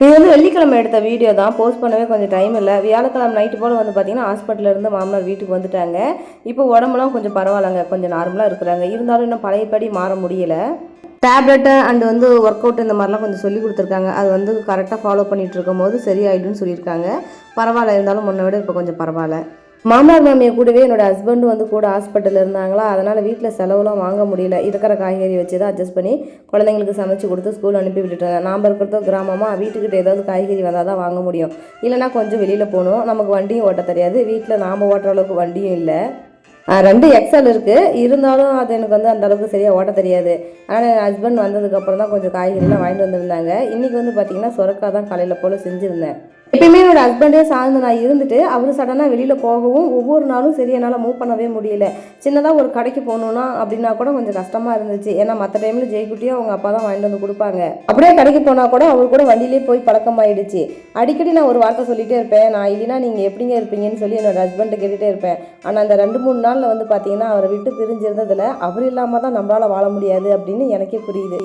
இது வந்து வெள்ளிக்கிழமை எடுத்த வீடியோ தான். போஸ்ட் பண்ணவே கொஞ்சம் டைம் இல்லை. வியாழக்கிழமை நைட்டு போல் வந்து பார்த்தீங்கன்னா ஹாஸ்பிட்டலேருந்து மாமனார் வீட்டுக்கு வந்துட்டாங்க. இப்போ உடம்புலாம் கொஞ்சம் பரவாயில்லைங்க, கொஞ்சம் நார்மலாக இருக்கிறாங்க. இருந்தாலும் இன்னும் பழையபடி மாற முடியல. டேப்லெட்டு அண்ட் வந்து ஒர்க் அவுட் இந்த மாதிரிலாம் கொஞ்சம் சொல்லி கொடுத்துருக்காங்க. அது வந்து கரெக்டாக ஃபாலோ பண்ணிகிட்டு இருக்கும் போது சரியாயிடும்னு சொல்லியிருக்காங்க. பரவாயில்ல, இருந்தாலும் முன்ன விட இப்போ கொஞ்சம் பரவாயில்ல. மாமனார் மாமியை கூடவே என்னோட ஹஸ்பண்டும் வந்து கூட ஹாஸ்பிட்டலில் இருந்தாங்களா, அதனால் வீட்டில் செலவுலாம் வாங்க முடியல. இருக்கிற காய்கறி வச்சு தான் அட்ஜஸ்ட் பண்ணி குழந்தைங்களுக்கு சமைச்சு கொடுத்து ஸ்கூல் அனுப்பி விட்டுட்டாங்க. நாம் இருக்கிறதோ கிராமமாக, வீட்டுக்கிட்ட ஏதாவது காய்கறி வந்தால் தான் வாங்க முடியும். இல்லைனா கொஞ்சம் வெளியில் போகணும். நமக்கு வண்டியும் ஓட்ட தெரியாது. வீட்டில் நாம் ஓட்டுற அளவுக்கு வண்டியும் இல்லை. 2 எக்ஸல் இருக்குது. இருந்தாலும் அது எனக்கு வந்து அந்தளவுக்கு சரியாக ஓட்ட தெரியாது. ஆனால் என் ஹஸ்பண்ட் வந்ததுக்கப்புறம் தான் கொஞ்சம் காய்கறிலாம் வாங்கிட்டு வந்திருந்தாங்க. இன்றைக்கி வந்து பார்த்திங்கன்னா சுரக்காய் தான் காலையில் போல் செஞ்சுருந்தேன். எப்பயுமே என்னோட ஹஸ்பண்டே சார்ந்து நான் இருந்துட்டு அவர் சடனாக வெளியில் போகவும் ஒவ்வொரு நாளும் சரி என்னால் மூவ் பண்ணவே முடியல. சின்னதாக ஒரு கடைக்கு போகணுன்னா அப்படின்னா கூட கொஞ்சம் கஷ்டமாக இருந்துச்சு. ஏன்னா மற்ற டைமில் ஜெய்குட்டியும் அவங்க அப்பா தான் வாங்கிட்டு வந்து கொடுப்பாங்க. அப்படியே கடைக்கு போனால் கூட அவர் கூட வண்டியிலே போய் பழக்கமாயிடுச்சு. அடிக்கடி நான் ஒரு வார்த்தை சொல்லிகிட்டே இருப்பேன், நான் இல்லைனா நீங்கள் எப்படிங்க இருப்பீங்கன்னு சொல்லி என்னோட ஹஸ்பண்ட்டை கேட்டுகிட்டே இருப்பேன். ஆனால் அந்த 2-3 நாளில் வந்து பார்த்தீங்கன்னா அவரை விட்டு பிரிஞ்சிருந்ததில் அவர் இல்லாமல் தான் நம்மளால் வாழ முடியாது அப்படின்னு எனக்கே புரியுது.